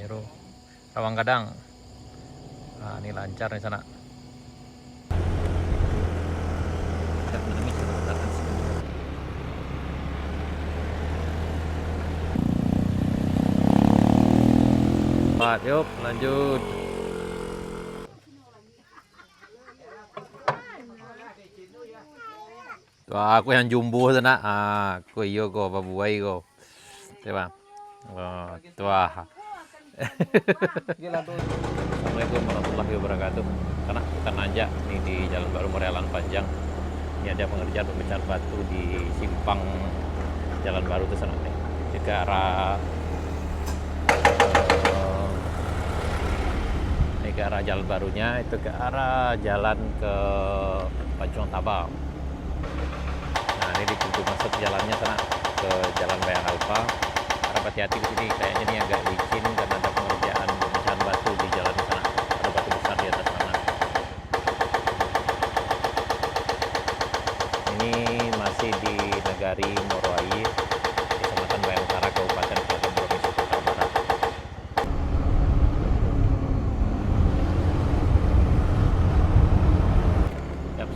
Semeru, Rawang Gadang. Nah, ini lancar di sana. Yuk lanjut. Wah, aku yang jumbo sana. Aku iyo ko, babuay ko. Diba? Oh, tua. Assalamualaikum warahmatullahi wabarakatuh. Karena kita nanjak ini di Jalan Baru Morealan Panjang. Ini ada pengerjaan pemecahan batu di simpang Jalan Baru itu sana nih. Ke arah ke arah jalan barunya itu ke arah jalan ke Pancong Tabang. Nah, ini di pintu masuk jalannya sana ke Jalan Bayang Alfa. Harap hati-hati di sini, kayaknya ini agak licin karena ada pengerjaan pemecahan batu di jalan sana. Ada batu besar di atas sana. Ini masih di Negari Moroair, Kecamatan Bayang Utara, Kabupaten Kelapa, Provinsi Sumatera Barat.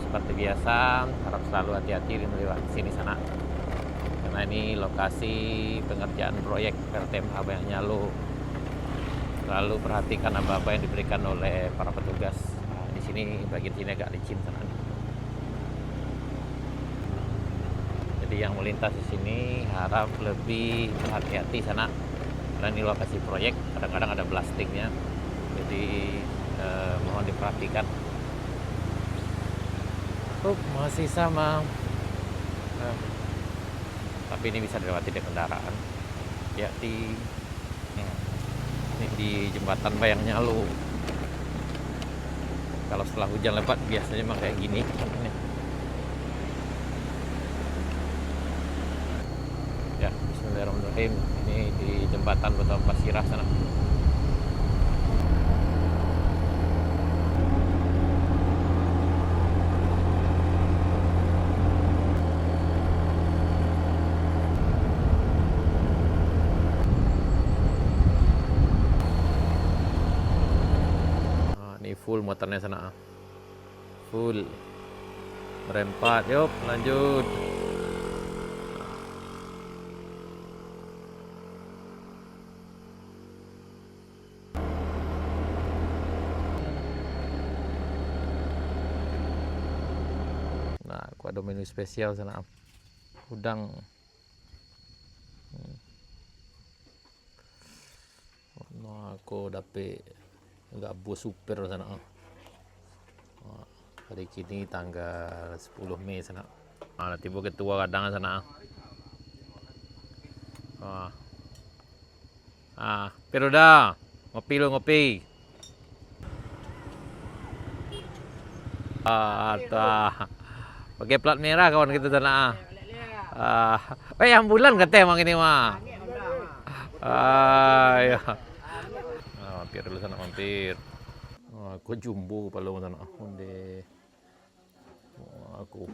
Seperti biasa, harap selalu hati-hati melewati sini sana. Karena ini lokasi pengerjaan proyek PLTMH Bayang Nyalo. Selalu perhatikan apa-apa yang diberikan oleh para petugas. Nah, di sini bagian sini agak licin sana. Jadi yang melintas di sini harap lebih hati-hati sana. Karena ini lokasi proyek, kadang-kadang ada blastingnya. Jadi mohon diperhatikan. Masih sama. Tapi ini bisa dilewati dengan kendaraan. Ya ini di jembatan Bayang Nyalo. Kalau setelah hujan lebat biasanya memang kayak gini. Ya, bismillahirrahmanirrahim. Ini di jembatan Batu Pasirah sana. Full muatannya sana, full merempat. Yuk lanjut. Nah, aku ada menu spesial sana, udang. Nah, aku dapet nggak bos super sana. Hari kini tanggal 10 Mei sana. Nanti bu ketua kadang sana. Pero dah ngopi lo ngopi. Pakai plat merah kawan kita sana. Ambulan katanya emang ini mah. Ya. Mampir dulu sana, mampir. Aku jumbo kalau sana. Onde. Aku.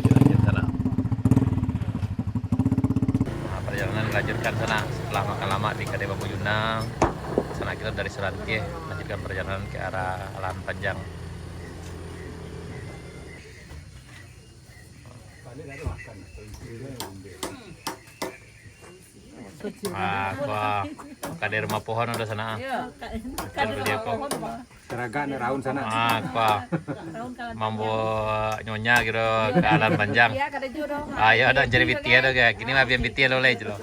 Lanjut sana. Perjalanan dilanjutkan sana. Setelah makan lama di Kedai Babu Yunang, sana kita dari Serantie lanjutkan perjalanan ke arah Lahan Panjang. Wah, kader rumah pohon udah sana. Kader dia kok. Seragan raun sana. Mambo nyonya gitu ke Lahan Panjang. Ayo ada jadi bitia ada kayak gini mah biar bitia lo lej lo.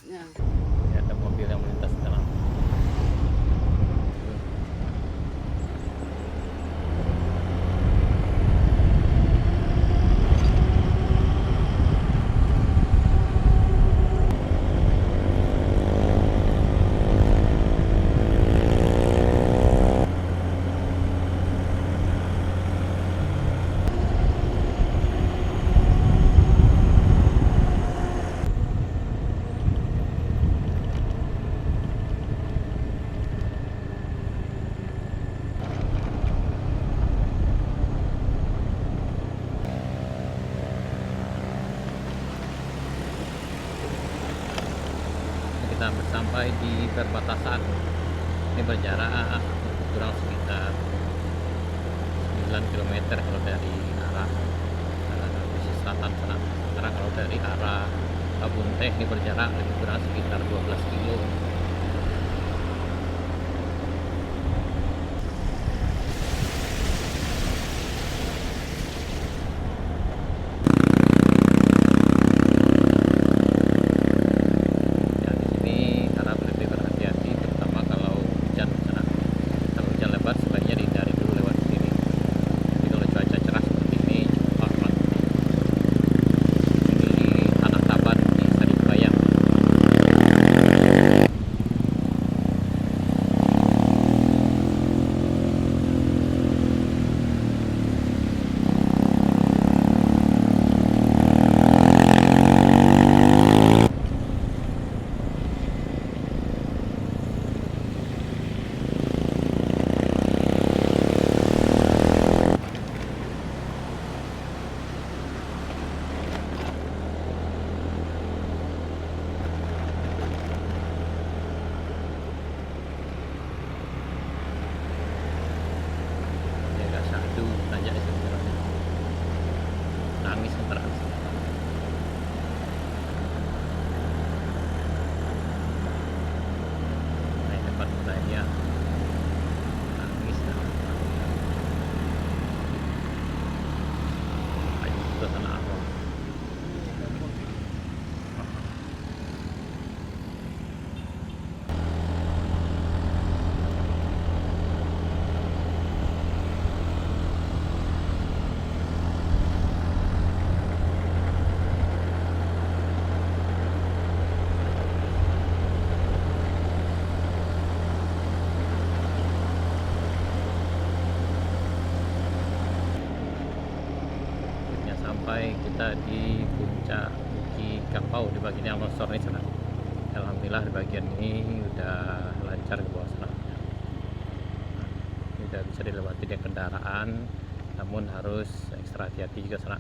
Ya, ada mobil yang melintas sana. sampai di perbatasan. Ini berjarak kurang sekitar 9 km kalau dari arah pesisir selatan sana. Sementara kalau dari arah Kebun Teh ini berjarak lebih kurang sekitar 12 kilo. Ya, di sini harap lebih berhati-hati, terutama kalau hujan sana. Kalau hujan lebat sebaiknya dihindari dulu lewat sini. Tapi kalau cuaca cerah seperti ini, cepat banget. Ini Tanah Taban di Sadibayang. Jaga sadu tanya sebenarnya. Nangis terus. Nah, hebat budaya. Nangis dan ayo ke tanah Abang. Akhirnya sampai kita di puncak Bukit Kapau di bagian yang longsor ini sana. Alhamdulillah di bagian ini udah lancar ke bawah sana. Ini udah bisa dilewati dengan kendaraan, namun harus ekstra hati-hati juga sana.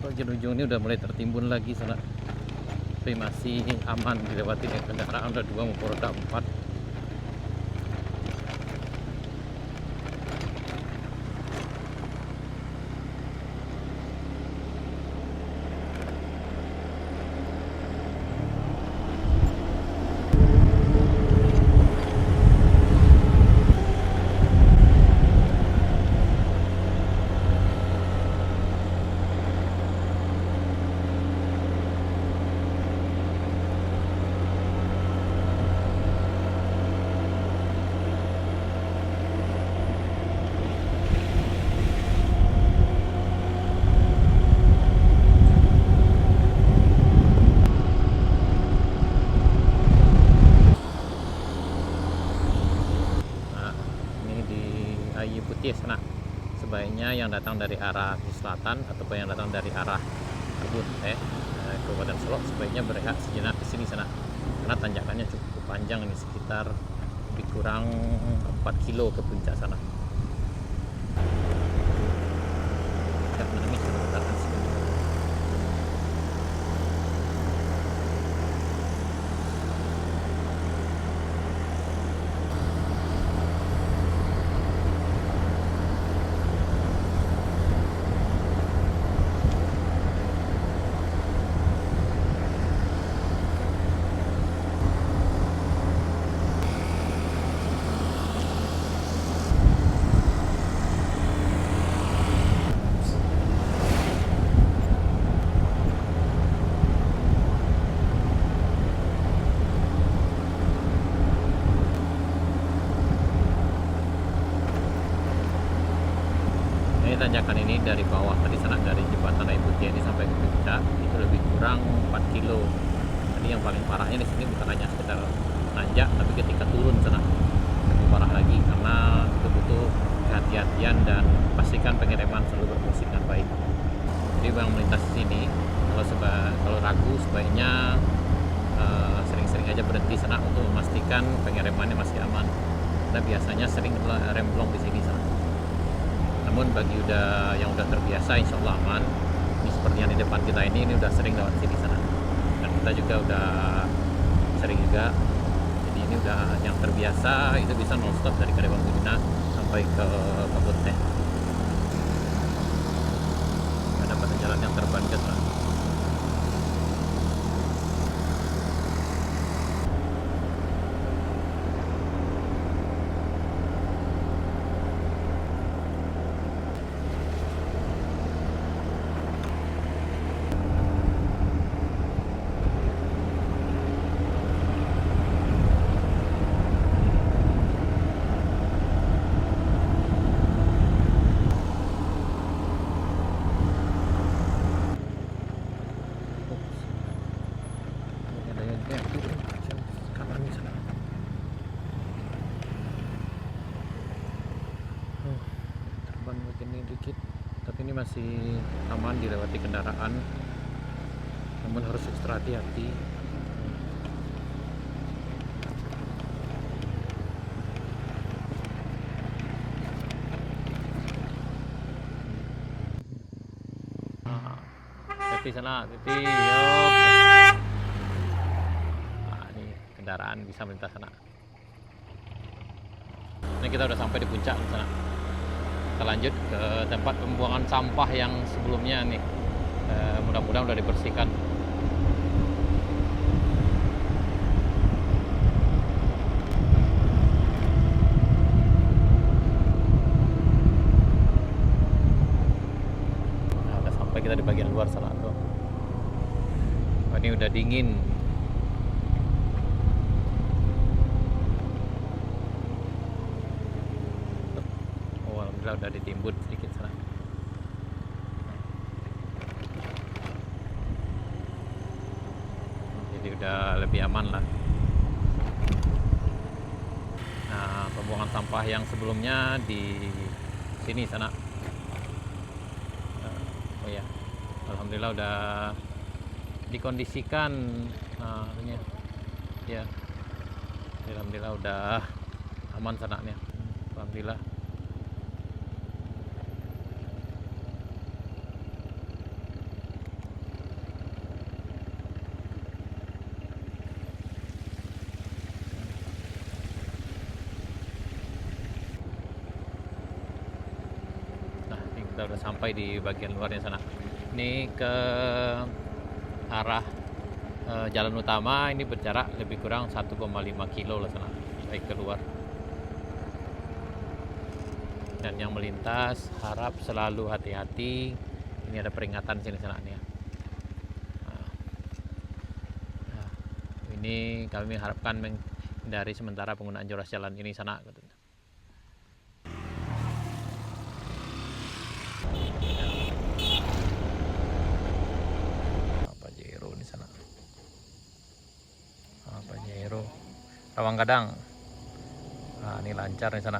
Bagian ujung ini udah mulai tertimbun lagi sana, tapi masih aman dilewati dengan kendaraan roda 2 maupun roda 4. Nah, ini di Ayi Putih sana. Sebaiknya yang datang dari arah selatan ataupun yang datang dari arah Kebun Teh, Kabupaten Solok, sebaiknya berehat sejenak di sini sana. Karena tanjakannya cukup panjang ini, sekitar lebih kurang 4 kilo ke puncak sana. Tidak menangis sebentar di sini. Tanjakan ini dari bawah tadi sana, dari jembatan Ayi Putih ini sampai ke puncak itu lebih kurang 4 kilo. Tadi yang paling parahnya di sini bukan hanya sekedar nanjak, tapi ketika turun sana lebih parah lagi karena itu butuh kehati-hatian dan pastikan pengereman selalu berfungsi dengan baik. Jadi yang melintas di sini kalau ragu sebaiknya sering-sering aja berhenti sana untuk memastikan pengeremannya masih aman. Karena biasanya sering rem blong di sini sana. Namun bagi yang udah terbiasa, insya Allah aman. Ini seperti yang di depan kita ini udah sering lewat sini sana. Dan kita juga udah sering juga. Jadi ini udah yang terbiasa itu bisa non-stop dari Karawang Budina sampai ke Kebun Teh. Nggak dapat jalan yang terbatas lah. Terbang begini dikit, tapi ini masih aman dilewati kendaraan, namun harus ekstra hati-hati. Tepi sana, tepi, yuk. Nah, ini kendaraan bisa melintas sana. Ini kita udah sampai di puncak di sana. Kita lanjut ke tempat pembuangan sampah yang sebelumnya nih. Mudah-mudahan udah dibersihkan. Nah, udah sampai kita di bagian luar sana tuh. Oh, ini udah dingin. Alhamdulillah udah ditimbun sedikit sana. Jadi udah lebih aman lah. Nah, pembuangan sampah yang sebelumnya di sini sana. Oh ya, alhamdulillah udah dikondisikan. Nah, ini ya, alhamdulillah udah aman sananya. Alhamdulillah. Kita udah sampai di bagian luarnya sana. Ini ke arah jalan utama, ini berjarak lebih kurang 1,5 kilo lah sana, baik keluar. Dan yang melintas harap selalu hati-hati. Ini ada peringatan sini sana nih ya. Nah, ini kami harapkan menghindari sementara penggunaan ruas jalan ini sana. Rawang Gadang. Nah, ini lancar di sana.